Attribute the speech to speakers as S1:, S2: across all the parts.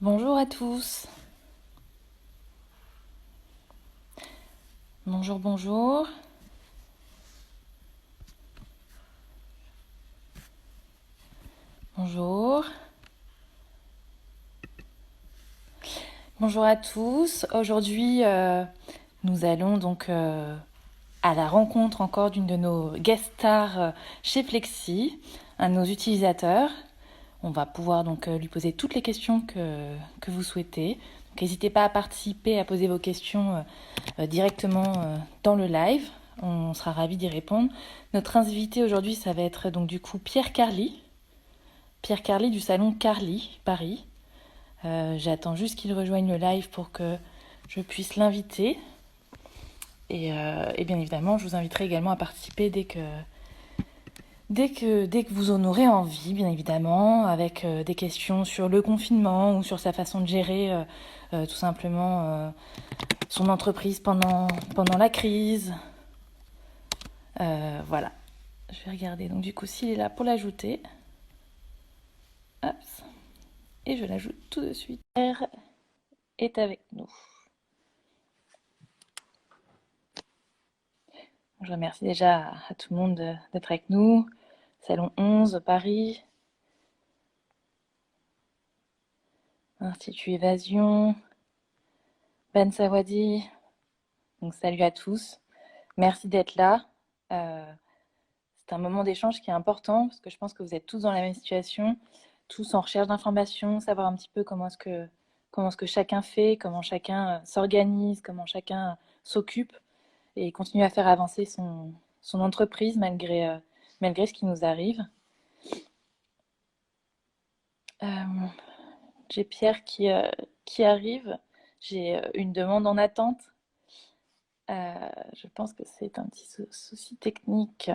S1: Bonjour à tous. Bonjour, bonjour. Bonjour. Bonjour à tous. Aujourd'hui, nous allons donc à la rencontre encore d'une de nos guest stars chez Flexi, un de nos utilisateurs. On va pouvoir donc lui poser toutes les questions que vous souhaitez. Donc, n'hésitez pas à participer, à poser vos questions directement dans le live. On sera ravis d'y répondre. Notre invité aujourd'hui, ça va être donc du coup Pierre Carly. Pierre Carly du salon Carly, Paris. J'attends juste qu'il rejoigne le live pour que je puisse l'inviter. Et bien évidemment, je vous inviterai également à participer dès que vous en aurez envie, bien évidemment, avec des questions sur le confinement ou sur sa façon de gérer tout simplement son entreprise pendant la crise. Voilà. Je vais regarder. Donc du coup, s'il est là pour l'ajouter. Hop. Et je l'ajoute tout de suite. Pierre est avec nous. Je remercie déjà à tout le monde d'être avec nous. Salon 11, Paris. Institut Évasion. Ben Sawadi. Donc salut à tous. Merci d'être là. C'est un moment d'échange qui est important parce que je pense que vous êtes tous dans la même situation, tous en recherche d'informations, savoir un petit peu comment est-ce que chacun fait, comment chacun s'organise, comment chacun s'occupe et continue à faire avancer son entreprise malgré ce qui nous arrive. J'ai Pierre qui arrive. J'ai une demande en attente. Je pense que c'est un petit souci technique.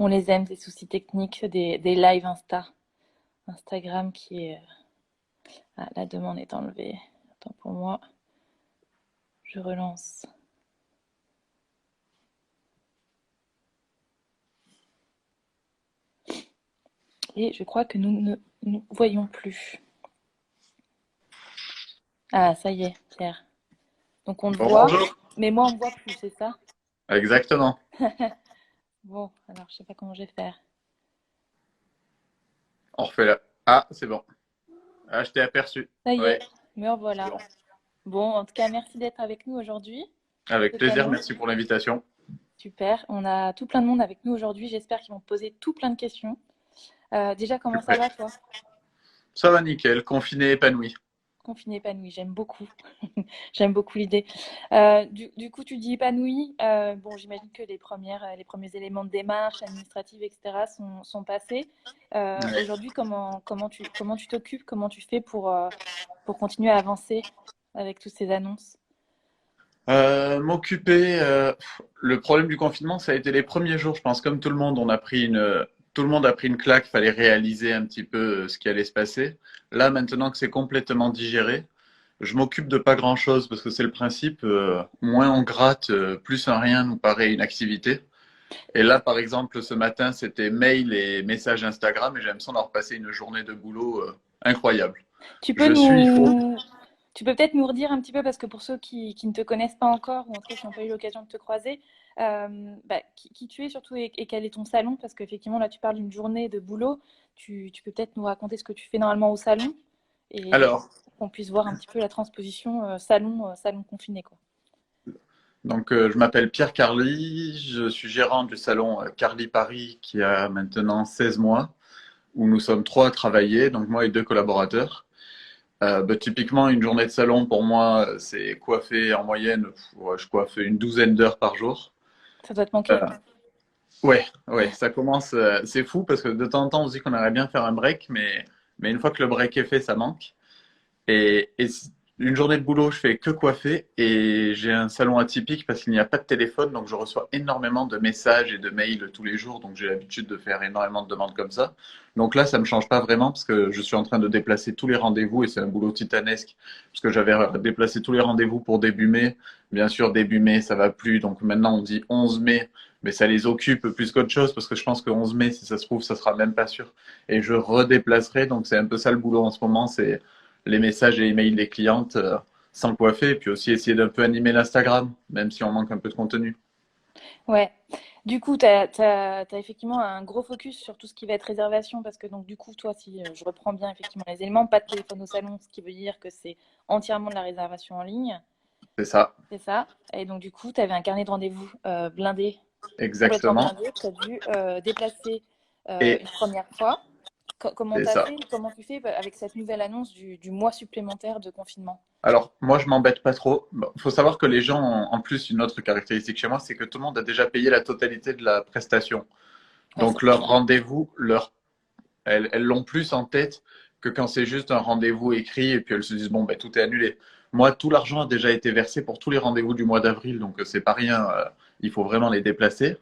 S1: On les aime, ces soucis techniques, des lives Instagram qui est... Ah, la demande est enlevée. Attends pour moi. Je relance. Et je crois que nous ne nous voyons plus. Ah, ça y est, Pierre. Donc on te
S2: Bon,
S1: voit,
S2: bonjour.
S1: mais moi on me voit plus, c'est ça?
S2: Exactement.
S1: Bon, alors je sais pas comment je vais faire.
S2: On refait là. Ah, c'est bon. Ah, je t'ai aperçu.
S1: Ça y est,
S2: Ouais,
S1: me
S2: c'est
S1: revoilà.
S2: bon.
S1: Bon, en tout cas, merci d'être avec nous aujourd'hui.
S2: Avec
S1: Ce
S2: plaisir,
S1: salon,
S2: merci pour l'invitation.
S1: super. On a tout plein de monde avec nous aujourd'hui. J'espère qu'ils vont te poser tout plein de questions. Déjà,
S2: Je
S1: comment
S2: suis
S1: ça
S2: prêt.
S1: va, toi?
S2: Ça va nickel, confiné, épanoui.
S1: Confiné, épanoui, j'aime beaucoup. J'aime beaucoup l'idée. Du coup, tu dis épanoui. Bon, j'imagine que les premiers éléments de démarche administrative, etc., sont passés.
S2: Ouais.
S1: Aujourd'hui, comment tu t'occupes, comment tu fais pour continuer à avancer avec toutes ces annonces?
S2: M'occuper. Le problème du confinement, ça a été les premiers jours, je pense, comme tout le monde, tout le monde a pris une claque, fallait réaliser un petit peu ce qui allait se passer. Là, maintenant que c'est complètement digéré, je m'occupe de pas grand-chose parce que c'est le principe, moins on gratte, plus un rien nous paraît une activité. Et là, par exemple, ce matin, c'était mail et messages Instagram et j'ai l'impression d'avoir passé une journée de boulot incroyable.
S1: Tu peux
S2: Je suis faux.
S1: nous, Tu peux peut-être nous redire un petit peu, parce que pour ceux qui ne te connaissent pas encore, ou en tout cas qui n'ont pas eu l'occasion de te croiser, qui tu es surtout et quel est ton salon? Parce qu'effectivement, là, tu parles d'une journée de boulot. Tu peux peut-être nous raconter ce que tu fais normalement au salon et
S2: Alors,
S1: qu'on puisse voir un petit peu la transposition salon confiné, quoi.
S2: je m'appelle Pierre Carly, je suis gérant du salon Carly Paris qui a maintenant 16 mois, où nous sommes trois à travailler, donc moi et deux collaborateurs. Typiquement, une journée de salon pour moi, c'est coiffer en moyenne, ouais, je coiffe une douzaine d'heures par jour.
S1: Ça doit te manquer,
S2: Euh,
S1: ouais.
S2: Ouais, ouais, ça commence. C'est fou parce que de temps en temps, on se dit qu'on aimerait bien faire un break, mais une fois que le break est fait, ça manque. Une journée de boulot, je fais que coiffer et j'ai un salon atypique parce qu'il n'y a pas de téléphone, donc je reçois énormément de messages et de mails tous les jours, donc j'ai l'habitude de faire énormément de demandes comme ça. Donc là, ça me change pas vraiment parce que je suis en train de déplacer tous les rendez-vous et c'est un boulot titanesque parce que j'avais déplacé tous les rendez-vous pour début mai. Bien sûr, début mai, ça va plus, donc maintenant on dit 11 mai, mais ça les occupe plus qu'autre chose parce que je pense que 11 mai, si ça se trouve, ça sera même pas sûr. Et je redéplacerai, donc c'est un peu ça le boulot en ce moment, c'est les messages et emails des clientes sans coiffer, et puis aussi essayer d'un peu animer l'Instagram, même si on manque un peu de contenu.
S1: Ouais. Du coup, tu as effectivement un gros focus sur tout ce qui va être réservation parce que donc du coup, toi, si je reprends bien effectivement les éléments, pas de téléphone au salon, ce qui veut dire que c'est entièrement de la réservation en ligne,
S2: C'est ça,
S1: c'est ça. Et donc du coup, tu avais un carnet de rendez-vous blindé, complètement
S2: exactement.
S1: blindé, que tu as dû déplacer
S2: Et
S1: une première fois. Comment
S2: c'est
S1: t'as
S2: ça.
S1: fait, comment tu fais avec cette nouvelle annonce du mois supplémentaire de confinement?
S2: Alors, moi, je m'embête pas trop. Il faut savoir que les gens, en plus, une autre caractéristique chez moi, c'est que tout le monde a déjà payé la totalité de la prestation.
S1: Ouais, ça
S2: Donc,
S1: c'est
S2: leur
S1: bien.
S2: rendez-vous, elles l'ont plus en tête que quand c'est juste un rendez-vous écrit et puis elles se disent, bon, ben, tout est annulé. Moi, tout l'argent a déjà été versé pour tous les rendez-vous du mois d'avril, donc c'est pas rien. Il faut vraiment les déplacer.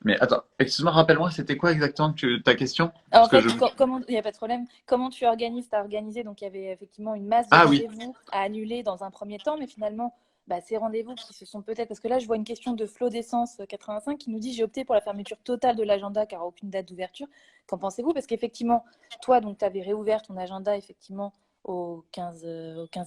S2: Mais attends, excuse-moi, rappelle-moi, c'était quoi exactement ta question?
S1: En
S2: Parce que
S1: fait,
S2: je...
S1: comment, il n'y a pas de problème. Comment tu organises? Tu as organisé, donc il y avait effectivement une masse de
S2: Ah oui,
S1: rendez-vous à annuler dans un premier temps, mais finalement, bah, ces rendez-vous qui se sont peut-être. Parce que là, je vois une question de Flo d'essence 85 qui nous dit: J'ai opté pour la fermeture totale de l'agenda car aucune date d'ouverture. Qu'en pensez-vous? Parce qu'effectivement, toi, donc, tu avais réouvert ton agenda effectivement au 15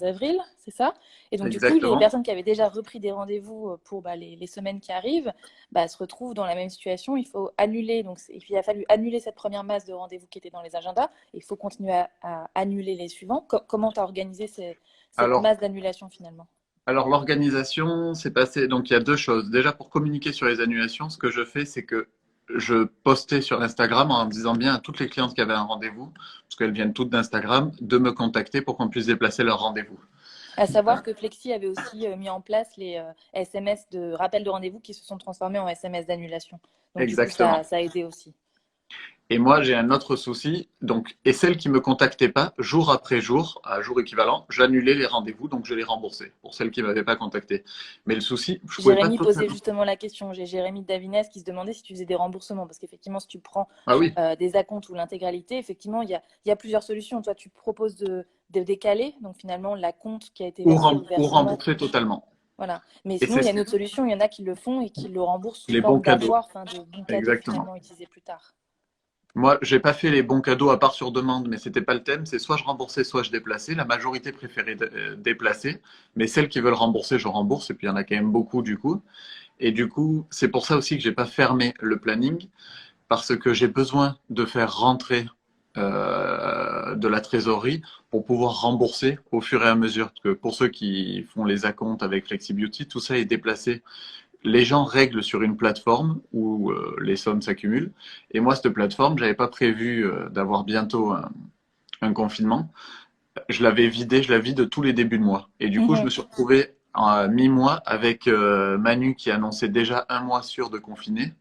S1: avril, c'est ça? Et donc, du coup, les
S2: exactement.
S1: personnes qui avaient déjà repris des rendez-vous pour bah, les semaines qui arrivent, bah, se retrouvent dans la même situation. Il faut annuler, donc, et puis il a fallu annuler cette première masse de rendez-vous qui était dans les agendas. Il faut continuer à annuler les suivants. Comment tu as organisé cette
S2: Alors,
S1: masse d'annulation finalement?
S2: Alors l'organisation, c'est passé. Donc il y a deux choses. Déjà pour communiquer sur les annulations, ce que je fais, c'est que je postais sur Instagram en disant bien à toutes les clientes qui avaient un rendez-vous, parce qu'elles viennent toutes d'Instagram, de me contacter pour qu'on puisse déplacer leur rendez-vous.
S1: À savoir que Flexi avait aussi mis en place les SMS de rappel de rendez-vous qui se sont transformés en SMS d'annulation. Donc du coup,
S2: Exactement.
S1: ça a aidé aussi.
S2: Et moi, j'ai un autre souci. Donc, et celles qui me contactaient pas, jour après jour, à jour équivalent, j'annulais les rendez-vous, donc je les remboursais pour celles qui m'avaient pas contacté. Mais le souci, je pouvais pas
S1: Jérémy posait
S2: totalement.
S1: justement la question. J'ai Jérémy Davines qui se demandait si tu faisais des remboursements. Parce qu'effectivement, si tu prends
S2: Ah oui.
S1: des acomptes ou l'intégralité, effectivement, il y a plusieurs solutions. Toi, tu proposes de décaler, donc finalement, l'acompte qui a été versé ou le
S2: Ou
S1: versement.
S2: rembourser totalement.
S1: Voilà. Mais
S2: Et
S1: sinon,
S2: c'est
S1: il y a une autre solution. Il y en a qui le font et qui le remboursent sous
S2: les bons
S1: forme
S2: cadeaux.
S1: d'avoir, enfin, de bons cadeaux
S2: Exactement.
S1: finalement utilisés plus tard.
S2: Moi, j'ai pas fait les bons cadeaux à part sur demande, mais c'était pas le thème. C'est soit je remboursais, soit je déplaçais. La majorité préférait déplacer, mais celles qui veulent rembourser, je rembourse. Et puis il y en a quand même beaucoup du coup. Et du coup, c'est pour ça aussi que j'ai pas fermé le planning parce que j'ai besoin de faire rentrer de la trésorerie pour pouvoir rembourser au fur et à mesure. Parce que pour ceux qui font les acomptes avec FlexiBeauty, tout ça est déplacé. Les gens règlent sur une plateforme où les sommes s'accumulent. Et moi, cette plateforme, j'avais pas prévu d'avoir bientôt un confinement. Je l'avais vidée, je la vide tous les débuts de mois. Et du coup, je me
S1: Mhm.
S2: suis retrouvé à mi-mois avec Manu qui annonçait déjà un mois sûr de confiné.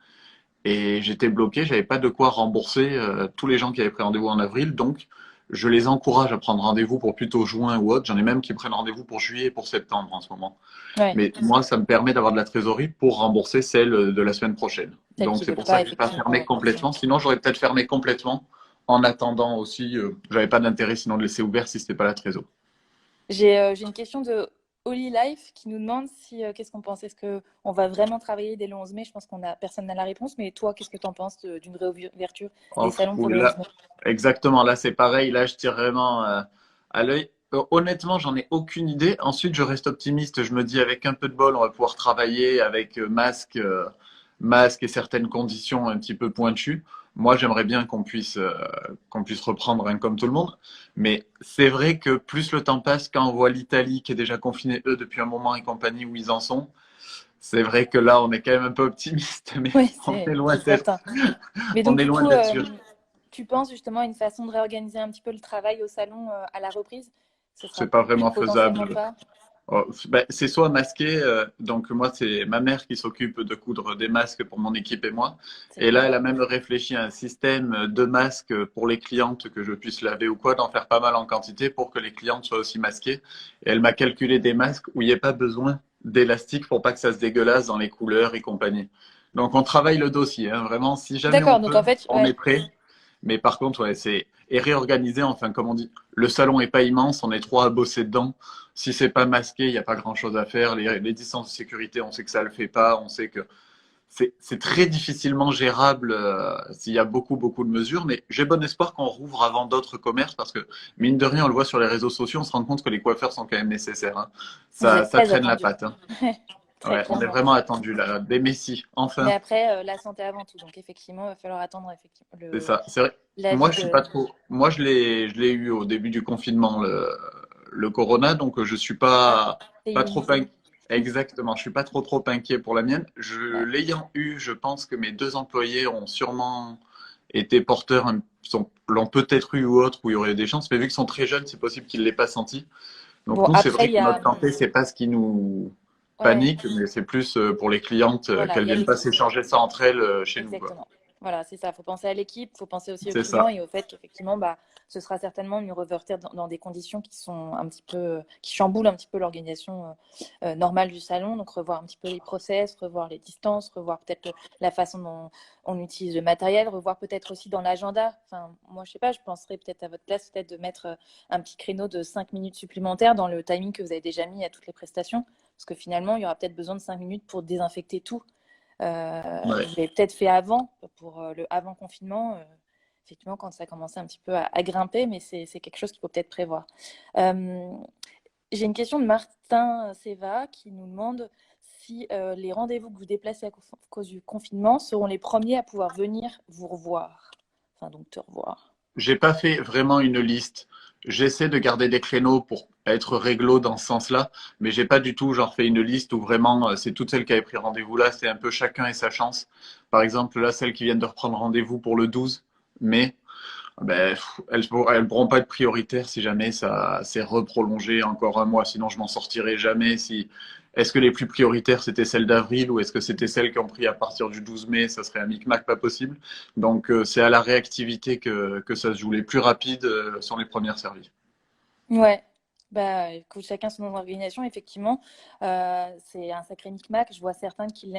S2: Et j'étais bloqué, j'avais pas de quoi rembourser tous les gens qui avaient pris rendez-vous en avril. Donc, je les encourage à prendre rendez-vous pour plutôt juin ou autre. J'en ai même qui prennent rendez-vous pour juillet et pour septembre en ce moment.
S1: Ouais.
S2: Mais moi, ça me permet d'avoir de la trésorerie pour rembourser celle de la semaine prochaine.
S1: Celle
S2: Donc
S1: qui
S2: c'est
S1: veut
S2: pour ça
S1: pas,
S2: que j'ai pas
S1: effectivement,
S2: fermé
S1: rembourser.
S2: complètement. Sinon, j'aurais peut-être fermé complètement en attendant aussi. J'avais pas d'intérêt sinon de laisser ouvert si c'était pas la trésor.
S1: J'ai une question de Holy Life qui nous demande si qu'est-ce qu'on pense. Est-ce qu'on va vraiment travailler dès le 11 mai? Je pense qu'on a personne n'a la réponse, mais toi, qu'est-ce que tu en penses d'une réouverture des
S2: Oh,
S1: salons pour
S2: oui,
S1: le 11
S2: là,
S1: mai?
S2: exactement. Là, c'est pareil. Là, je tire vraiment à l'œil. Honnêtement, j'en ai aucune idée. Ensuite, je reste optimiste. Je me dis, avec un peu de bol, on va pouvoir travailler avec masque et certaines conditions un petit peu pointues. Moi, j'aimerais bien qu'on puisse reprendre comme tout le monde. Mais c'est vrai que plus le temps passe, quand on voit l'Italie qui est déjà confinée, eux, depuis un moment et compagnie, où ils en sont, c'est vrai que là, on est quand même un peu optimiste, mais
S1: Oui,
S2: on est loin
S1: c'est
S2: d'être,
S1: certain. Mais
S2: on
S1: donc,
S2: est
S1: du
S2: loin
S1: coup,
S2: d'être sûr.
S1: tu penses justement à une façon de réorganiser un petit peu le travail au salon à la reprise? Ce sera
S2: C'est pas vraiment
S1: potentiellement
S2: faisable.
S1: pas.
S2: Oh, ben, c'est soit masqué, donc moi c'est ma mère qui s'occupe de coudre des masques pour mon équipe et moi.
S1: C'est
S2: Et là,
S1: bien.
S2: elle a même réfléchi à un système de masques pour les clientes que je puisse laver ou quoi, d'en faire pas mal en quantité pour que les clientes soient aussi masquées. Et elle m'a calculé des masques où il n'y a pas besoin d'élastique pour pas que ça se dégueulasse dans les couleurs et compagnie. Donc on travaille le dossier, hein, vraiment. Si jamais on
S1: D'accord, donc
S2: peut,
S1: en fait,
S2: on est
S1: ouais.
S2: prêt. Mais par contre, ouais, c'est et réorganisé. Enfin, comme on dit, le salon est pas immense, on est trois à bosser dedans. Si c'est pas masqué, il n'y a pas grand-chose à faire. Les distances de sécurité, on sait que ça le fait pas. On sait que c'est très difficilement gérable s'il y a beaucoup, beaucoup de mesures, mais j'ai bon espoir qu'on rouvre avant d'autres commerces parce que, mine de rien, on le voit sur les réseaux sociaux, on se rend compte que les coiffeurs sont quand même nécessaires, hein.
S1: Vous êtes
S2: Ça
S1: très
S2: traîne la
S1: attendu.
S2: patte, hein.
S1: Très
S2: Ouais, on est
S1: clairement.
S2: vraiment attendu là, des messies,
S1: Mais
S2: enfin.
S1: après, la santé avant tout. Donc effectivement, il va falloir attendre effectivement
S2: C'est ça. C'est vrai. Moi,
S1: l'avis
S2: je suis
S1: de.
S2: pas trop. Moi, je l'ai eu au début du confinement, le corona, donc je suis
S1: Ah, t'es
S2: pas trop
S1: immunisé.
S2: inquiet. Exactement. Je suis pas trop inquiet pour la mienne.
S1: Ouais.
S2: L'ayant eu, je pense que mes deux employés ont sûrement été porteurs, l'ont peut-être eu ou autre, où il y aurait des chances, mais vu qu'ils sont très jeunes, c'est possible qu'ils l'aient pas senti. Donc
S1: Bon,
S2: nous, c'est
S1: après,
S2: vrai
S1: il y
S2: que
S1: a.
S2: notre santé, c'est pas ce qui nous
S1: Ouais,
S2: panique, mais c'est plus pour les clientes
S1: voilà,
S2: qu'elles
S1: il y a
S2: viennent pas
S1: l'équipe.
S2: s'échanger ça entre elles chez nous, quoi.
S1: Exactement. Voilà, c'est ça. Il faut penser à l'équipe, il faut penser aussi aux
S2: C'est
S1: clients
S2: ça.
S1: et au fait qu'effectivement, bah, ce sera certainement mieux revertir dans des conditions qui sont un petit peu, qui chamboulent un petit peu l'organisation normale du salon. Donc, revoir un petit peu les process, revoir les distances, revoir peut-être la façon dont on utilise le matériel, revoir peut-être aussi dans l'agenda. Enfin, moi, je sais pas, je penserais peut-être à votre place, peut-être de mettre un petit créneau de 5 minutes supplémentaires dans le timing que vous avez déjà mis à toutes les prestations. Parce que finalement, il y aura peut-être besoin de 5 minutes pour désinfecter tout.
S2: Ouais.
S1: Vous l'avez peut-être fait avant, pour le avant confinement, effectivement, quand ça commençait un petit peu à grimper, mais c'est quelque chose qu'il faut peut-être prévoir. Euh, j'ai une question de Martin Seva qui nous demande si les rendez-vous que vous déplacez à cause du confinement seront les premiers à pouvoir venir vous revoir. Enfin, donc te revoir.
S2: J'ai pas fait vraiment une liste. J'essaie de garder des créneaux pour être réglo dans ce sens-là, mais j'ai pas du tout genre fait une liste où vraiment c'est toutes celles qui avaient pris rendez-vous là, c'est un peu chacun et sa chance. Par exemple, là, celles qui viennent de reprendre rendez-vous pour le 12 mai, ben, elles pourront pas être prioritaires si jamais ça s'est reprolongé encore un mois. Sinon, je m'en sortirai jamais. Si est-ce que les plus prioritaires c'était celles d'avril ou est-ce que c'était celles qui ont pris à partir du 12 mai? Ça serait un micmac pas possible. Donc c'est à la réactivité que ça se joue. Les plus rapides sont les premières servies.
S1: Ouais, bah, écoute, chacun son organisation, effectivement, c'est un sacré micmac. Je vois certains qui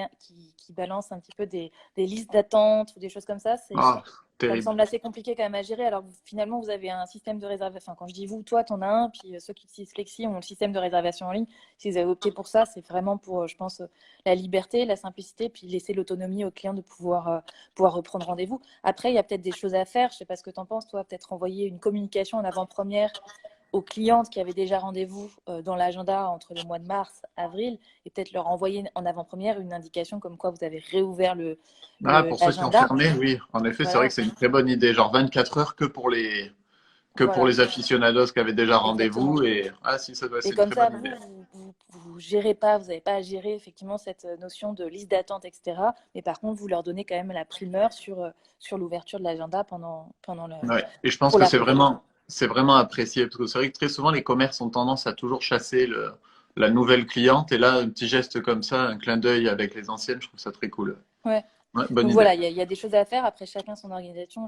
S1: balancent un petit peu des listes d'attente ou des choses comme ça.
S2: Ah,
S1: Ça me
S2: terrible.
S1: semble assez compliqué quand même à gérer. Alors finalement, vous avez un système de réservation. Enfin, quand je dis vous, toi, t'en as un, puis ceux qui utilisent Flexi ont le système de réservation en ligne. Si vous avez opté pour ça, c'est vraiment pour, je pense, la liberté, la simplicité, puis laisser l'autonomie aux clients de pouvoir reprendre rendez-vous. Après, il y a peut-être des choses à faire. Je sais pas ce que tu en penses, toi, peut-être envoyer une communication en avant-première aux clientes qui avaient déjà rendez-vous dans l'agenda entre le mois de mars, avril, et peut-être leur envoyer en avant-première une indication comme quoi vous avez réouvert
S2: Ah, pour ceux qui ont
S1: l'agenda.
S2: fermé, oui. En effet, c'est vrai
S1: Voilà,
S2: que c'est une très bonne idée. Genre 24 heures que pour
S1: voilà,
S2: les aficionados qui avaient déjà
S1: exactement.
S2: rendez-vous. Et ah, si, ça doit,
S1: Et
S2: c'est une
S1: comme
S2: très
S1: ça,
S2: bonne idée.
S1: vous gérez pas, vous n'avez pas à gérer effectivement cette notion de liste d'attente, etc. Mais par contre, vous leur donnez quand même la primeur sur l'ouverture de l'agenda
S2: Ouais. Et je pense
S1: pour
S2: que
S1: la période.
S2: c'est vraiment apprécié parce que c'est vrai que très souvent les commerces ont tendance à toujours chasser la nouvelle cliente et là un petit geste comme ça, un clin d'œil avec les anciennes, je trouve ça très cool.
S1: Ouais.
S2: Ouais, bonne
S1: Donc
S2: idée.
S1: voilà, il y a des choses à faire. Après, chacun son organisation,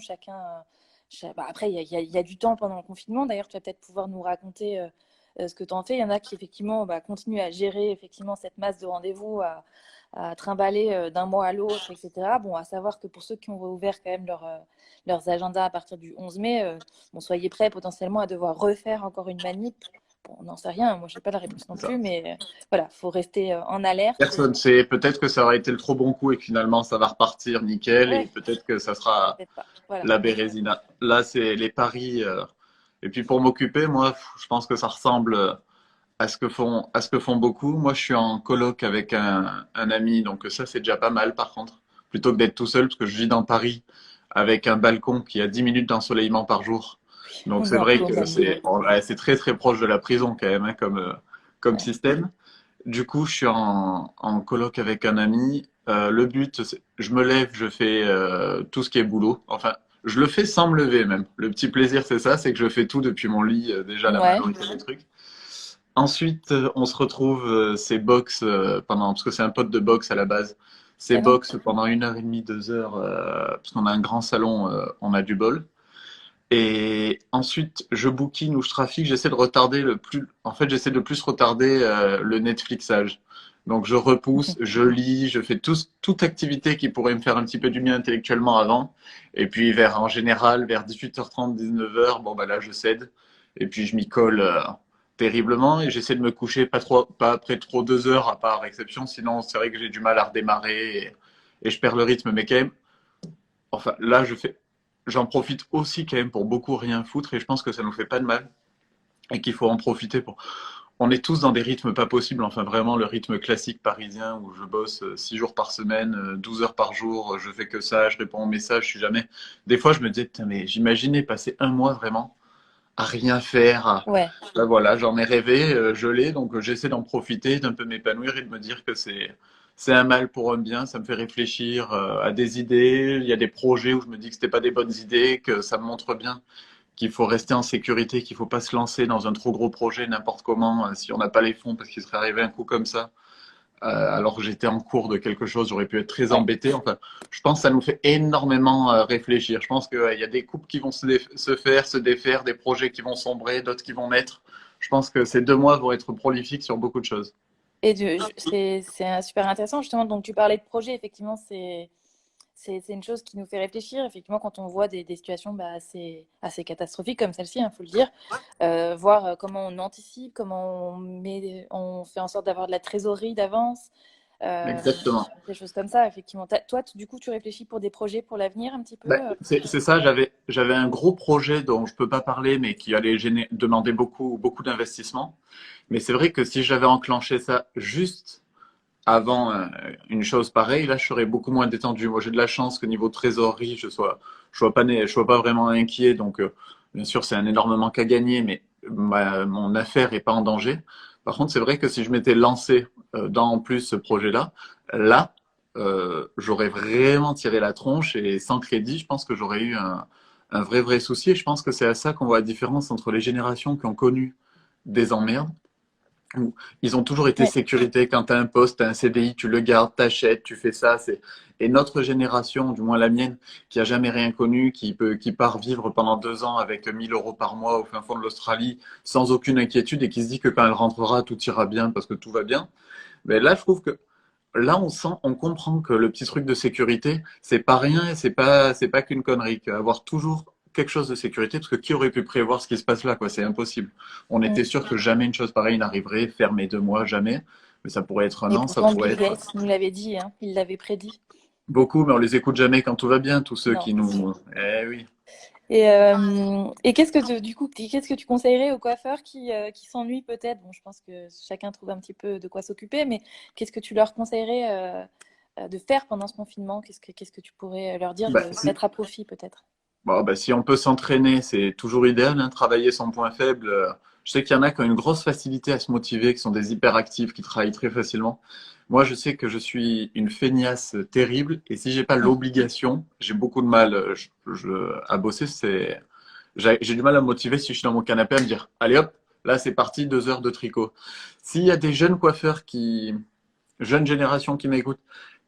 S1: bah, après, il y a du temps pendant le confinement. D'ailleurs, tu vas peut-être pouvoir nous raconter ce que tu en fais. Il y en a qui, effectivement, bah, continuent à gérer effectivement cette masse de rendez-vous, à trimballer d'un mois à l'autre, etc. Bon, à savoir que pour ceux qui ont ouvert quand même leurs agendas à partir du 11 mai, bon, soyez prêts potentiellement à devoir refaire encore une manip. Bon, on n'en sait rien. Moi, je n'ai pas la réponse non
S2: C'est ça.
S1: plus, mais voilà, il faut rester en alerte.
S2: Personne sait. Peut-être que ça aurait été le trop bon coup et que finalement ça va repartir nickel et
S1: Ouais,
S2: peut-être que ça sera
S1: peut-être pas. Voilà.
S2: la Bérésina. Là, c'est les paris. Et puis pour m'occuper, moi, je pense que ça ressemble à ce que font beaucoup. Moi, je suis en coloc avec un ami, donc ça, c'est déjà pas mal par contre. Plutôt que d'être tout seul, parce que je vis dans Paris avec un balcon qui a 10 minutes d'ensoleillement par jour. Donc
S1: On est
S2: c'est
S1: un
S2: vrai
S1: peu au
S2: que
S1: même niveau.
S2: c'est très très proche de la prison quand même, hein, comme
S1: Ouais.
S2: système. Du coup, je suis en coloc avec un ami. Le but, je me lève, je fais tout ce qui est boulot. Enfin, je le fais sans me lever même. Le petit plaisir, c'est ça, c'est que je fais tout depuis mon lit, déjà la
S1: Ouais.
S2: majorité des trucs. Ensuite, on se retrouve, c'est box parce que c'est un pote de boxe à la base. C'est
S1: Canon.
S2: box pendant 1 heure et demie, 2 heures, parce qu'on a un grand salon, on a du bol. Et ensuite, je bouquine ou je trafique, j'essaie de retarder en fait, j'essaie de plus retarder le Netflixage. Donc, je repousse, je lis, je fais toute activité qui pourrait me faire un petit peu du bien intellectuellement avant. Et puis, en général, vers 18h30, 19h, bon, bah là, je cède. Et puis, je m'y colle terriblement et j'essaie de me coucher pas après trop 2 heures à part exception. Sinon, c'est vrai que j'ai du mal à redémarrer et je perds le rythme. Mais quand même, enfin, là, j'en profite aussi quand même pour beaucoup rien foutre et je pense que ça nous fait pas de mal et qu'il faut en profiter pour. On est tous dans des rythmes pas possibles, enfin vraiment le rythme classique parisien où je bosse 6 jours par semaine, 12 heures par jour, je fais que ça, je réponds aux messages, je suis jamais. Des fois, je me disais, putain, mais j'imaginais passer un mois vraiment à rien faire.
S1: Ouais.
S2: Ben voilà, j'en ai rêvé, je l'ai, donc j'essaie d'en profiter, d'un peu m'épanouir et de me dire que c'est un mal pour un bien. Ça me fait réfléchir à des idées. Il y a des projets où je me dis que c'était pas des bonnes idées, que ça me montre bien qu'il faut rester en sécurité, qu'il faut pas se lancer dans un trop gros projet n'importe comment si on n'a pas les fonds, parce qu'il serait arrivé un coup comme ça. Alors que j'étais en cours de quelque chose, j'aurais pu être très
S1: Ouais.
S2: embêté. Enfin, je pense que ça nous fait énormément réfléchir. Je pense qu'il y a des couples qui vont se faire, se défaire, des projets qui vont sombrer, d'autres qui vont naître. Je pense que ces 2 mois vont être prolifiques sur beaucoup de choses.
S1: Et c'est super intéressant, justement. Donc, tu parlais de projet, effectivement, c'est une chose qui nous fait réfléchir. Effectivement, quand on voit des situations bah, assez catastrophiques comme celle-ci, il faut le dire, voir comment on anticipe, comment on fait en sorte d'avoir de la trésorerie d'avance, euh,
S2: Exactement.
S1: des choses comme ça, effectivement. Toi, du coup, tu réfléchis pour des projets pour l'avenir un petit peu
S2: Ben, c'est ça, j'avais un gros projet dont je peux pas parler, mais qui allait demander beaucoup d'investissement. Mais c'est vrai que si j'avais enclenché ça juste avant une chose pareille, là, je serais beaucoup moins détendu. Moi, j'ai de la chance que niveau trésorerie, je sois pas vraiment inquiet. Donc, bien sûr, c'est un énorme manque à gagner, mais mon affaire est pas en danger. Par contre, c'est vrai que si je m'étais lancé dans en plus ce projet-là, là, j'aurais vraiment tiré la tronche et sans crédit, je pense que j'aurais eu un vrai souci. Et je pense que c'est à ça qu'on voit la différence entre les générations qui ont connu des emmerdes où ils ont toujours été
S1: Ouais.
S2: sécurité. Quand tu as un poste, tu as un CDI, tu le gardes, t'achètes, tu fais ça. Et notre génération, du moins la mienne, qui a jamais rien connu, qui part vivre pendant 2 ans avec 1 000 € par mois au fin fond de l'Australie, sans aucune inquiétude et qui se dit que quand elle rentrera, tout ira bien parce que tout va bien. Mais là, je trouve que là, on comprend que le petit truc de sécurité, c'est pas rien et c'est pas qu'une connerie. Avoir toujours quelque chose de sécurité, parce que qui aurait pu prévoir ce qui se passe là, quoi? C'est impossible. On
S1: Mm.
S2: était sûr que jamais une chose pareille n'arriverait, fermer 2 mois, jamais. Mais ça pourrait être un
S1: Et
S2: an, ça
S1: pourtant,
S2: pourrait
S1: Bill
S2: être
S1: Gates nous l'avait dit, hein, il l'avait prédit.
S2: beaucoup, mais on les écoute jamais quand tout va bien, tous ceux
S1: Non,
S2: qui
S1: c'est sûr.
S2: nous. Eh oui.
S1: Et du coup, qu'est-ce que tu conseillerais aux coiffeurs qui s'ennuient peut-être? Bon, je pense que chacun trouve un petit peu de quoi s'occuper, mais qu'est-ce que tu leur conseillerais de faire pendant ce confinement? Qu'est-ce que tu pourrais leur dire
S2: Bah,
S1: de
S2: si,
S1: mettre à profit peut-être?
S2: bon, bah, si on peut s'entraîner, c'est toujours idéal, hein, travailler son point faible. Je sais qu'il y en a qui ont une grosse facilité à se motiver, qui sont des hyperactifs, qui travaillent très facilement. Moi, je sais que je suis une feignasse terrible et si j'ai pas
S1: Mm.
S2: l'obligation, j'ai beaucoup de mal à bosser. J'ai du mal à me motiver si je suis dans mon canapé à me dire, allez hop, là c'est parti, 2 heures de tricot. S'il y a des jeunes coiffeurs jeune génération qui m'écoutent,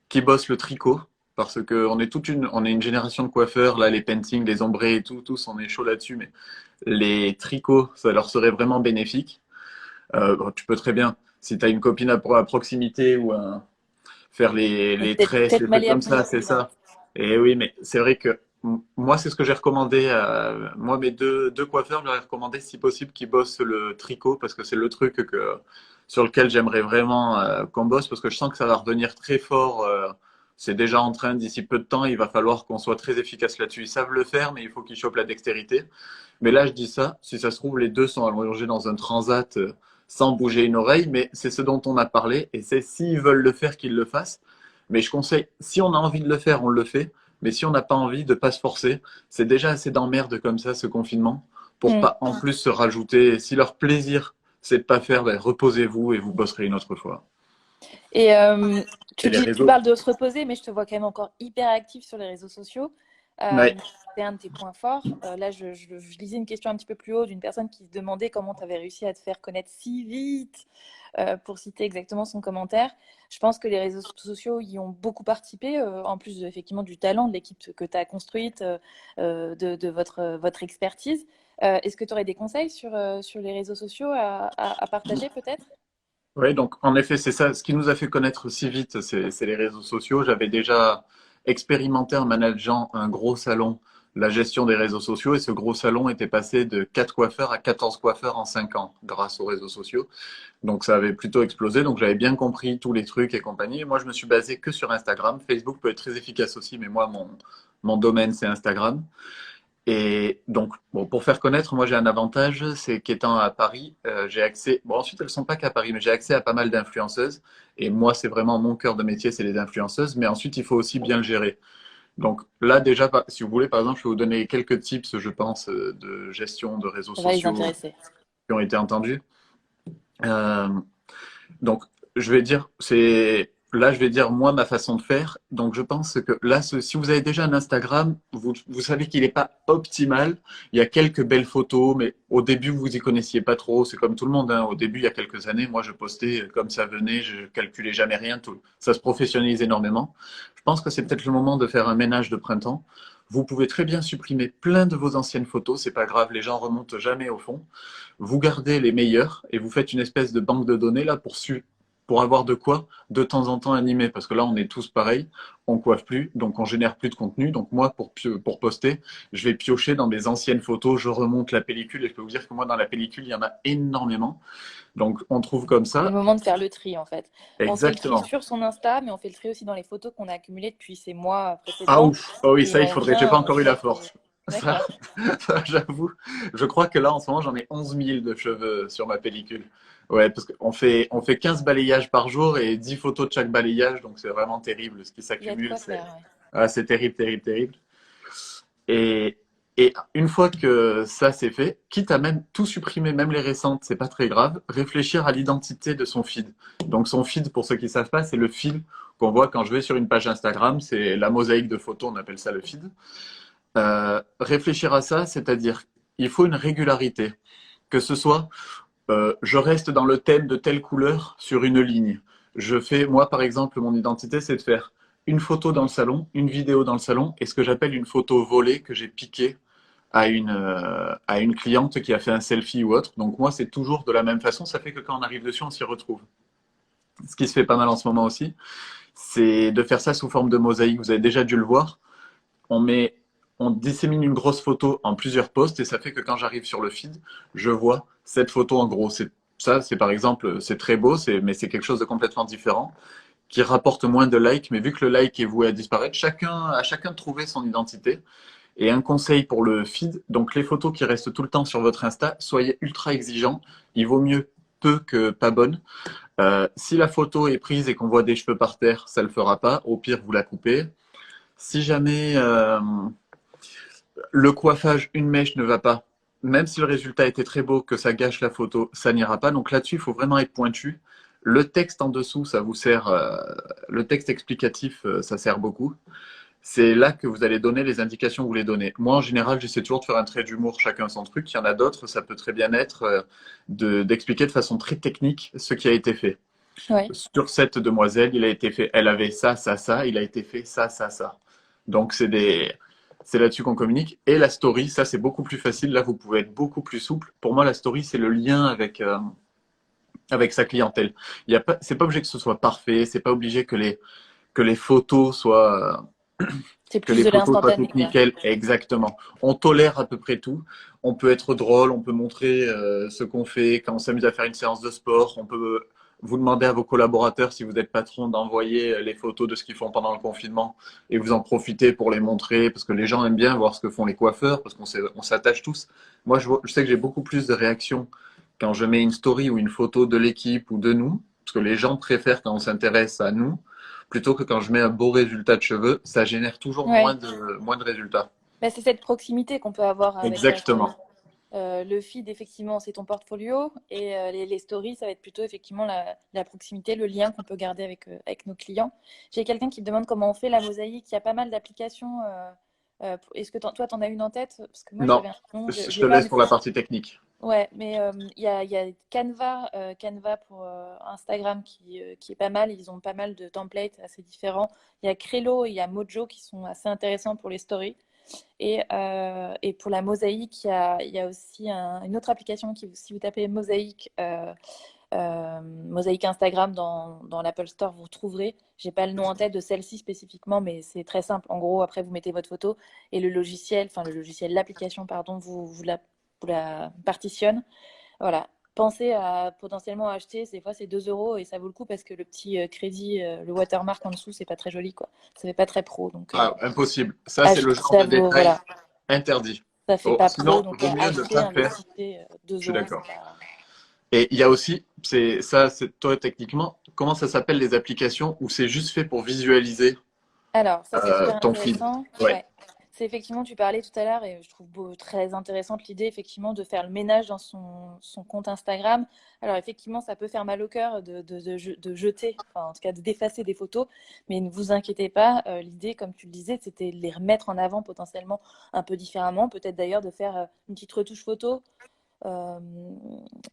S2: qui bossent le tricot, parce que on est une génération de coiffeurs, là, les paintings, les ombrés et tout, tous, on est chaud là-dessus, mais les tricots, ça leur serait vraiment bénéfique. Bon, tu peux très bien, si tu as une copine à proximité ou faire
S1: Et
S2: les tresses,
S1: peut-être
S2: les trucs
S1: m'allier à
S2: comme ça, c'est
S1: plusieurs, ouais.
S2: ça. Et oui, mais c'est vrai que moi, c'est ce que j'ai recommandé. Moi, mes deux coiffeurs, je leur ai recommandé, si possible, qu'ils bossent le tricot, parce que c'est le truc sur lequel j'aimerais vraiment qu'on bosse, parce que je sens que ça va revenir très fort. C'est déjà en train, d'ici peu de temps, il va falloir qu'on soit très efficace là-dessus. Ils savent le faire, mais il faut qu'ils chopent la dextérité. Mais là, je dis ça, si ça se trouve, les deux sont allongés dans un transat sans bouger une oreille, mais c'est ce dont on a parlé, et c'est s'ils veulent le faire, qu'ils le fassent. Mais je conseille, si on a envie de le faire, on le fait, mais si on n'a pas envie de pas se forcer, c'est déjà assez d'emmerde comme ça, ce confinement, pour
S1: Mm.
S2: pas en plus se rajouter. Si leur plaisir, c'est de pas faire, ben, reposez-vous et vous bosserez une autre fois.
S1: Et
S2: Et les
S1: tu
S2: réseaux?
S1: parles de se reposer, mais je te vois quand même encore hyper actif sur les réseaux sociaux.
S2: Ouais.
S1: C'est un de tes points forts. Là, je lisais une question un petit peu plus haut d'une personne qui se demandait comment tu avais réussi à te faire connaître si vite, pour citer exactement son commentaire. Je pense que les réseaux sociaux y ont beaucoup participé, en plus effectivement du talent de l'équipe que tu as construite, de votre expertise. Est-ce que tu aurais des conseils sur les réseaux sociaux à partager peut-être?
S2: Oui, donc en effet, c'est ça. Ce qui nous a fait connaître si vite, c'est les réseaux sociaux. J'avais déjà expérimenté en manageant un gros salon la gestion des réseaux sociaux et ce gros salon était passé de 4 coiffeurs à 14 coiffeurs en 5 ans grâce aux réseaux sociaux. Donc ça avait plutôt explosé, donc j'avais bien compris tous les trucs et compagnie. Et moi, je me suis basé que sur Instagram. Facebook peut être très efficace aussi, mais moi, mon domaine, c'est Instagram. Et donc, bon, pour faire connaître, moi j'ai un avantage, c'est qu'étant à Paris, j'ai accès. Bon, ensuite, elles sont pas qu'à Paris, mais j'ai accès à pas mal d'influenceuses. Et moi, c'est vraiment mon cœur de métier, c'est les influenceuses. Mais ensuite, il faut aussi bien le gérer. Donc là, déjà, si vous voulez, par exemple, je vais vous donner quelques tips, je pense, de gestion de réseaux
S1: Ça va les
S2: sociaux
S1: intéresser.
S2: qui ont été entendus. Euh, donc, je vais dire, là, je vais dire moi ma façon de faire. Donc, je pense que là, si vous avez déjà un Instagram, vous savez qu'il n'est pas optimal. Il y a quelques belles photos, mais au début, vous y connaissiez pas trop. C'est comme tout le monde, hein. Au début, il y a quelques années, moi, je postais comme ça venait, je calculais jamais rien. Tout. Ça se professionnalise énormément. Je pense que c'est peut-être le moment de faire un ménage de printemps. Vous pouvez très bien supprimer plein de vos anciennes photos, c'est pas grave, les gens remontent jamais au fond. Vous gardez les meilleurs et vous faites une espèce de banque de données là pour avoir de quoi de temps en temps animer. Parce que là, on est tous pareils, on coiffe plus, donc on génère plus de contenu. Donc moi, pour poster, je vais piocher dans mes anciennes photos, je remonte la pellicule et je peux vous dire que moi, dans la pellicule, il y en a énormément. Donc on trouve comme
S1: C'est le
S2: ça.
S1: moment de faire le tri en fait. On fait le tri
S2: Exactement.
S1: sur son Insta, mais on fait le tri aussi dans les photos qu'on a accumulées depuis ces mois
S2: Ah
S1: précédents.
S2: ouf, oh oui,
S1: Et
S2: ça, il
S1: on
S2: faudrait. J'ai pas
S1: vient
S2: encore eu la
S1: mettre les...
S2: force. Ça,
S1: D'accord.
S2: ça, j'avoue. Je crois que là, en ce moment, j'en ai 11 000 de cheveux sur ma pellicule. Ouais, parce qu'on fait 15 balayages par jour et 10 photos de chaque balayage, donc c'est vraiment terrible. Ce qui
S1: Il y a de
S2: s'accumule,
S1: quoi faire, ouais.
S2: c'est terrible, terrible, terrible. Et, et une fois que ça c'est fait, quitte à même tout supprimer, même les récentes, c'est pas très grave, réfléchir à l'identité de son feed. Donc son feed, pour ceux qui savent pas, c'est le fil qu'on voit quand je vais sur une page Instagram, c'est la mosaïque de photos, on appelle ça le feed. Réfléchir à ça, c'est-à-dire il faut une régularité, que ce soit je reste dans le thème de telle couleur sur une ligne. Moi par exemple, mon identité, c'est de faire une photo dans le salon, une vidéo dans le salon, et ce que j'appelle une photo volée que j'ai piquée à une cliente qui a fait un selfie ou autre. Donc moi, c'est toujours de la même façon. Ça fait que quand on arrive dessus, on s'y retrouve. Ce qui se fait pas mal en ce moment aussi, c'est de faire ça sous forme de mosaïque. Vous avez déjà dû le voir. On met, on dissémine une grosse photo en plusieurs posts et ça fait que quand j'arrive sur le feed, je vois cette photo en gros. C'est par exemple, c'est très beau, mais c'est quelque chose de complètement différent qui rapporte moins de likes. Mais vu que le like est voué à disparaître, à chacun de trouver son identité. Et un conseil pour le feed, donc les photos qui restent tout le temps sur votre Insta, soyez ultra exigeants. Il vaut mieux peu que pas bonne. Si la photo est prise et qu'on voit des cheveux par terre, ça ne le fera pas. Au pire, vous la coupez. Si jamais le coiffage, une mèche ne va pas, même si le résultat était très beau, que ça gâche la photo, ça n'ira pas. Donc là-dessus, il faut vraiment être pointu. Le texte en dessous, ça vous sert. Le texte explicatif, ça sert beaucoup. C'est là que vous allez donner les indications que vous voulez donner. Moi, en général, j'essaie toujours de faire un trait d'humour, chacun son truc. Il y en a d'autres, ça peut très bien être d'expliquer de façon très technique ce qui a été fait.
S1: Ouais.
S2: Sur cette demoiselle, il a été fait, elle avait ça, ça, ça, il a été fait ça, ça, ça. Donc, c'est là-dessus qu'on communique. Et la story, ça, c'est beaucoup plus facile. Là, vous pouvez être beaucoup plus souple. Pour moi, la story, c'est le lien avec sa clientèle. C'est pas obligé que ce soit parfait, c'est pas obligé que les photos soient
S1: C'est
S2: que
S1: plus
S2: les
S1: de
S2: photos soient
S1: l'instantané,
S2: toutes
S1: quoi.
S2: nickel, exactement. On tolère à peu près tout. On peut être drôle, on peut montrer ce qu'on fait quand on s'amuse à faire une séance de sport. On peut vous demander à vos collaborateurs, si vous êtes patron, d'envoyer les photos de ce qu'ils font pendant le confinement et vous en profitez pour les montrer parce que les gens aiment bien voir ce que font les coiffeurs parce on s'attache tous. Moi, je sais que j'ai beaucoup plus de réactions quand je mets une story ou une photo de l'équipe ou de nous parce que les gens préfèrent quand on s'intéresse à nous plutôt que quand je mets un beau résultat de cheveux, ça génère toujours
S1: Ouais.
S2: moins de résultats.
S1: Bah, c'est cette proximité qu'on peut avoir avec la story.
S2: Exactement.
S1: Le feed, effectivement, c'est ton portfolio et les stories, ça va être plutôt effectivement la proximité, le lien qu'on peut garder avec nos clients. J'ai quelqu'un qui me demande comment on fait la mosaïque. Il y a pas mal d'applications. Est-ce que toi, tu en as une en tête? Parce que moi,
S2: Non,
S1: j'avais un nom, je
S2: je
S1: l'ai
S2: te
S1: pas,
S2: laisse
S1: mais
S2: pour la partie technique.
S1: ouais, mais il y a Canva, Canva pour Instagram qui est pas mal. Ils ont pas mal de templates assez différents. Il y a Crello et il y a Mojo qui sont assez intéressants pour les stories. Et pour la mosaïque, il y a aussi une autre application qui, si vous tapez mosaïque Mosaïque Instagram dans l'Apple Store, vous trouverez. J'ai pas le nom en tête de celle-ci spécifiquement, mais c'est très simple. En gros, après, vous mettez votre photo et l'application, pardon, vous la partitionne. Voilà. Pensez à potentiellement acheter, des fois c'est 2 euros et ça vaut le coup parce que le petit crédit, le watermark en dessous, c'est pas très joli, quoi. Ça fait pas très pro. Donc,
S2: Ah, impossible. Ça, c'est le genre de détail
S1: voilà,
S2: interdit.
S1: ça fait
S2: Oh,
S1: pas pro.
S2: sinon,
S1: Donc,
S2: vaut mieux ne
S1: achetez,
S2: pas faire.
S1: investissez
S2: Je
S1: 2
S2: suis
S1: euros,
S2: d'accord.
S1: c'est pas.
S2: Et il y a aussi, c'est ça, c'est toi techniquement, comment ça s'appelle les applications où c'est juste fait pour visualiser
S1: Alors, ça, c'est super
S2: ton feed?
S1: intéressant.
S2: Ouais.
S1: Ouais. C'est effectivement, tu parlais tout à l'heure, et je trouve très intéressante l'idée, effectivement, de faire le ménage dans son compte Instagram. Alors, effectivement, ça peut faire mal au cœur de jeter, enfin, en tout cas, d'effacer des photos, mais ne vous inquiétez pas. L'idée, comme tu le disais, c'était de les remettre en avant potentiellement un peu différemment. Peut-être d'ailleurs de faire une petite retouche photo. Euh,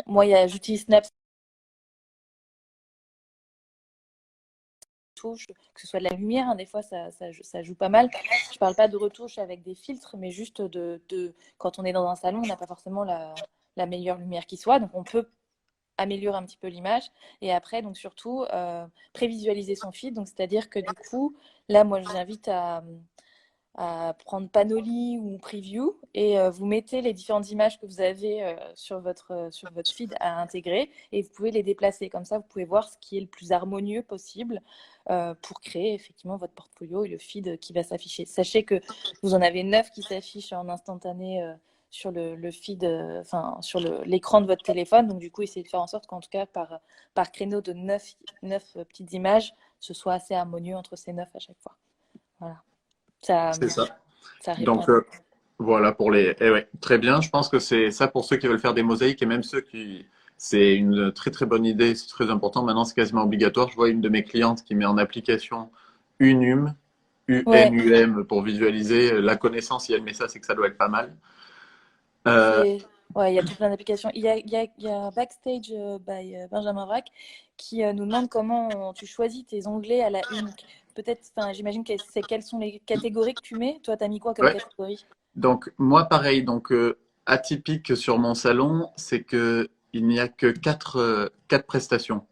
S1: Moi, j'utilise Snapchat touche, que ce soit de la lumière, hein, des fois ça joue pas mal. Je parle pas de retouche avec des filtres, mais juste quand on est dans un salon, on n'a pas forcément la meilleure lumière qui soit, donc on peut améliorer un petit peu l'image. Et après, donc surtout, prévisualiser son feed, donc c'est-à-dire que du coup, là, moi, je vous invite à prendre Panoli ou Preview et vous mettez les différentes images que vous avez sur votre feed à intégrer et vous pouvez les déplacer. Comme ça, vous pouvez voir ce qui est le plus harmonieux possible pour créer effectivement votre portfolio et le feed qui va s'afficher. Sachez que vous en avez 9 qui s'affichent en instantané sur le feed, enfin sur l'écran de votre téléphone. Donc du coup, essayez de faire en sorte qu'en tout cas, par créneau de 9 petites images, ce soit assez harmonieux entre ces 9 à chaque fois. Voilà. Ça,
S2: C'est ça.
S1: ça répond.
S2: Donc, voilà pour les. Eh ouais, très bien. Je pense que c'est ça pour ceux qui veulent faire des mosaïques et même ceux qui. C'est une très très bonne idée, c'est très important. Maintenant, c'est quasiment obligatoire. Je vois une de mes clientes qui met en application Unum,
S1: Ouais,
S2: UNUM pour visualiser la connaissance. Si elle met ça, c'est que ça doit être pas mal. Euh,
S1: ouais, il y a tout plein d'applications. Il y a Backstage by Benjamin Braque qui nous demande comment tu choisis tes onglets à la une. Peut-être, enfin, j'imagine que c'est quelles sont les catégories que tu mets. Toi, t'as mis quoi comme
S2: ouais.
S1: catégorie?
S2: Donc moi pareil, donc atypique sur mon salon, c'est que il n'y a que quatre prestations.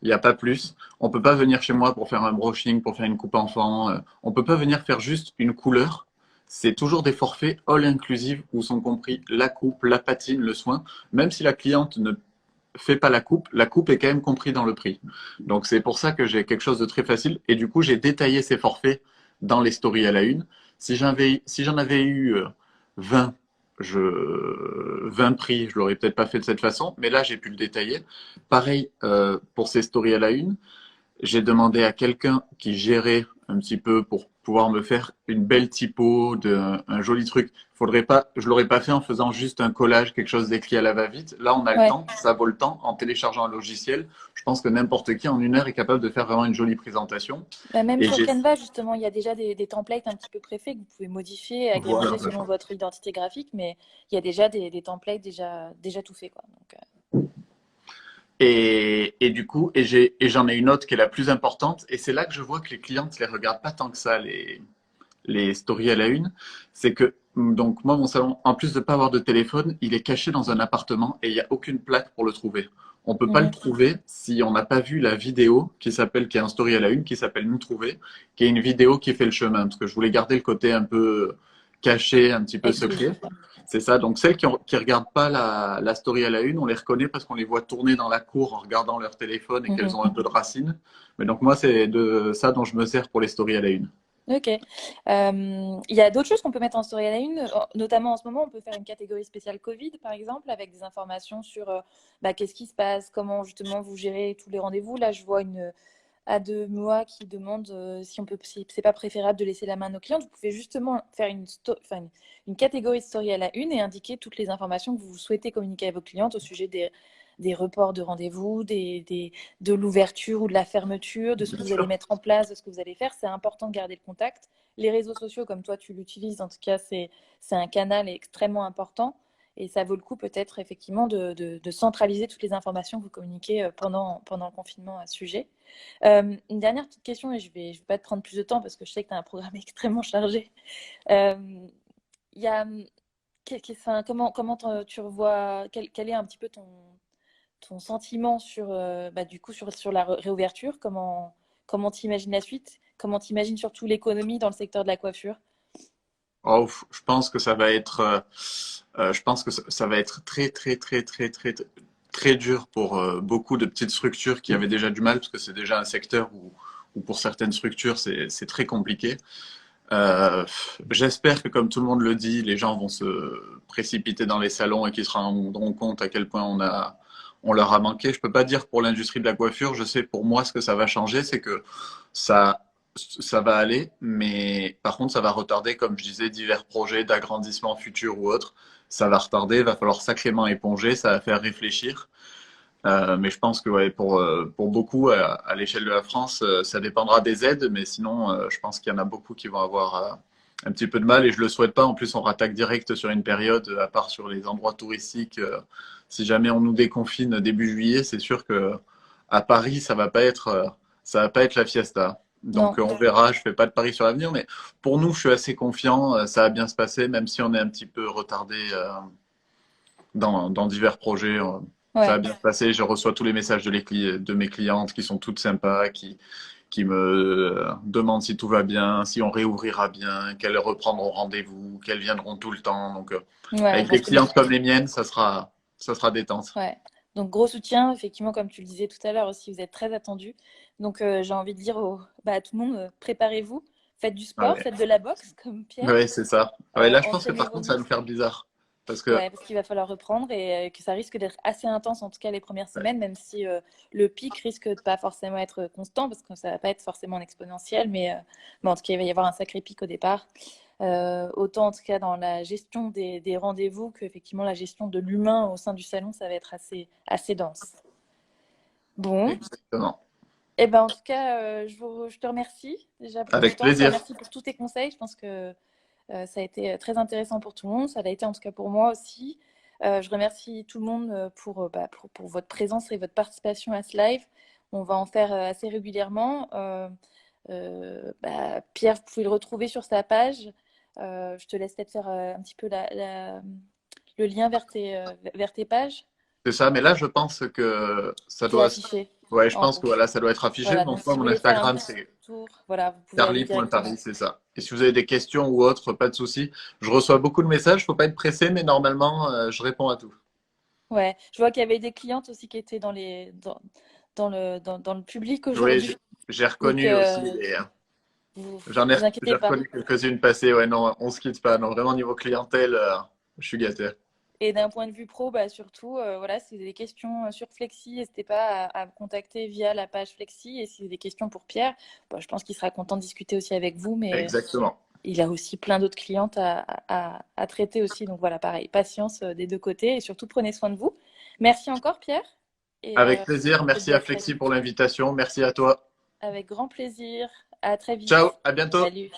S2: Il n'y a pas plus. On peut pas venir chez moi pour faire un brushing, pour faire une coupe enfant. On peut pas venir faire juste une couleur. C'est toujours des forfaits all inclusive où sont compris la coupe, la patine, le soin. Même si la cliente ne fait pas la coupe est quand même compris dans le prix. Donc c'est pour ça que j'ai quelque chose de très facile. Et du coup, j'ai détaillé ces forfaits dans les stories à la une. Si j'en avais eu 20, 20 prix, je l'aurais peut-être pas fait de cette façon, mais là j'ai pu le détailler. Pareil pour ces stories à la une, j'ai demandé à quelqu'un qui gérait un petit peu pour pouvoir me faire une belle typo, un joli truc. Faudrait pas, je l'aurais pas fait en faisant juste un collage, quelque chose d'écrit à la va-vite. Là, on a le
S1: Ouais.
S2: temps, ça vaut le temps. En téléchargeant un logiciel, je pense que n'importe qui en une heure est capable de faire vraiment une jolie présentation.
S1: Bah, même
S2: Et
S1: sur
S2: j'ai,
S1: Canva, justement, il y a déjà des templates un petit peu préfaits que vous pouvez modifier,
S2: voilà.
S1: agrémenter selon votre identité graphique, mais il y a déjà des templates déjà tout faits, quoi. Donc,
S2: Et du coup, j'en ai une autre qui est la plus importante. Et c'est là que je vois que les clientes les regardent pas tant que ça, les stories à la une, c'est que donc moi mon salon, en plus de pas avoir de téléphone, il est caché dans un appartement et il n'y a aucune plaque pour le trouver. On peut pas le
S1: mhm.
S2: trouver si on n'a pas vu la vidéo qui est un story à la une, qui s'appelle Nous trouver, qui est une vidéo qui fait le chemin, parce que je voulais garder le côté un peu caché, un petit peu secret.
S1: Exclusif. Ouais.
S2: C'est ça. Donc celles qui regardent pas la story à la une, on les reconnaît parce qu'on les voit tourner dans la cour en regardant leur téléphone et qu'elles
S1: Mhm.
S2: ont un peu de racines. Mais donc moi c'est de ça dont je me sers pour les stories à la une.
S1: Ok. Il y a d'autres choses qu'on peut mettre en story à la une, notamment en ce moment, on peut faire une catégorie spéciale Covid, par exemple, avec des informations sur qu'est-ce qui se passe, comment justement vous gérez tous les rendez-vous. Là, je vois une A2MOA qui demande si c'est pas préférable de laisser la main à nos clients. Vous pouvez justement faire une catégorie de story à la une et indiquer toutes les informations que vous souhaitez communiquer à vos clientes au sujet des reports de rendez-vous, de l'ouverture ou de la fermeture, de ce que
S2: Bien
S1: vous allez
S2: sûr.
S1: mettre en place, de ce que vous allez faire. C'est important de garder le contact. Les réseaux sociaux, comme toi tu l'utilises, en tout cas, c'est un canal extrêmement important. Et ça vaut le coup peut-être effectivement de centraliser toutes les informations que vous communiquez pendant le confinement à ce sujet. Une dernière petite question, et je vais pas te prendre plus de temps parce que je sais que tu as un programme extrêmement chargé. Euh, Il y a, enfin, comment tu revois, quel est un petit peu ton sentiment sur, du coup, sur la réouverture. Comment tu imagines la suite? Comment tu imagines surtout l'économie dans le secteur de la coiffure?
S2: Oh, je pense que ça va être, je pense que ça va être très, très, très, très, très, très dur pour beaucoup de petites structures qui avaient déjà du mal, parce que c'est déjà un secteur où pour certaines structures, c'est très compliqué. Euh, J'espère que, comme tout le monde le dit, les gens vont se précipiter dans les salons et qu'ils se rendront compte à quel point on leur a manqué. Je peux pas dire pour l'industrie de la coiffure. Je sais pour moi ce que ça va changer, c'est que ça, ça va aller, mais par contre, ça va retarder, comme je disais, divers projets d'agrandissement futur ou autre. Ça va retarder, il va falloir sacrément éponger, ça va faire réfléchir. Mais je pense que ouais, pour beaucoup, à l'échelle de la France, ça dépendra des aides, mais sinon, je pense qu'il y en a beaucoup qui vont avoir un petit peu de mal et je le souhaite pas. En plus, on rattaque direct sur une période, à part sur les endroits touristiques. Si jamais on nous déconfine début juillet, c'est sûr que à Paris, ça va pas être la fiesta. Donc,
S1: Non.
S2: on verra. Je fais pas de paris sur l'avenir, mais pour nous, je suis assez confiant. Ça va bien se passer, même si on est un petit peu retardé dans divers projets. Ça va
S1: Ouais.
S2: bien se passer. Je reçois tous les messages de mes clientes qui sont toutes sympas, qui me demandent si tout va bien, si on réouvrira bien, qu'elles reprendront rendez-vous, qu'elles viendront tout le temps. Donc,
S1: Ouais,
S2: avec
S1: bon,
S2: des clientes comme les miennes, ça sera détente.
S1: ouais. Donc, gros soutien, effectivement, comme tu le disais tout à l'heure aussi, vous êtes très attendus. Donc, j'ai envie de dire à tout le monde, préparez-vous, faites du
S2: Ah
S1: sport,
S2: ouais,
S1: faites de la boxe, comme Pierre,
S2: ouais, c'est ça. Ouais, là, je pense que
S1: entraînez
S2: par
S1: vos
S2: contre, ça va nous
S1: muscles.
S2: faire bizarre. Parce que,
S1: Ouais, parce qu'il va falloir reprendre et que ça risque d'être assez intense, en tout cas les premières
S2: ouais,
S1: semaines, même si le pic risque de pas forcément être constant, parce que ça va pas être forcément exponentiel, mais en tout cas, il va y avoir un sacré pic au départ. Autant en tout cas dans la gestion des rendez-vous qu'effectivement la gestion de l'humain au sein du salon, ça va être assez dense. Bon,
S2: exactement.
S1: et ben en tout cas, je te remercie déjà pour ton
S2: Avec
S1: temps, je te
S2: plaisir.
S1: remercie pour tous tes conseils. Je pense que ça a été très intéressant pour tout le monde, ça l'a été en tout cas pour moi aussi. Je remercie tout le monde pour votre présence et votre participation à ce live. On va en faire assez régulièrement. Pierre, vous pouvez le retrouver sur sa page. Je te laisse peut-être faire un petit peu le lien vers tes pages.
S2: C'est ça, mais là, je pense que ça
S1: C'est
S2: doit.
S1: affiché
S2: Ouais, je
S1: en
S2: pense
S1: haut.
S2: que voilà, ça doit être affiché.
S1: Voilà,
S2: Donc,
S1: donc
S2: moi,
S1: si vous
S2: mon
S1: voulez faire un
S2: Instagram,
S1: petit
S2: c'est
S1: tour, voilà, vous pouvez aller
S2: Charlie.Paris,
S1: directement.
S2: c'est ça. Et si vous avez des questions ou autres, pas de souci. Je reçois beaucoup de messages, faut pas être pressé, mais normalement, je réponds à tout.
S1: Ouais, je vois qu'il y avait des clientes aussi qui étaient dans le public
S2: Oui,
S1: aujourd'hui.
S2: j'ai
S1: Donc,
S2: reconnu aussi
S1: vous
S2: j'ai
S1: inquiétez pas.
S2: reconnu quelques-unes passer. Ouais, non, on se quitte pas. Non, vraiment, niveau clientèle, je suis gâté.
S1: Et d'un point de vue pro, surtout, voilà, si vous avez des questions sur Flexi, n'hésitez pas à me contacter via la page Flexi. Et si vous avez des questions pour Pierre, je pense qu'il sera content de discuter aussi avec vous, mais
S2: Exactement.
S1: il a aussi plein d'autres clientes à traiter aussi. Donc voilà, pareil, patience des deux côtés et surtout prenez soin de vous. Merci encore, Pierre. Et
S2: Avec plaisir.
S1: je te
S2: Merci
S1: dis à
S2: à
S1: très
S2: Flexi
S1: vite.
S2: pour l'invitation. Merci à toi.
S1: Avec grand plaisir. À très vite.
S2: Ciao, à bientôt.
S1: Salut.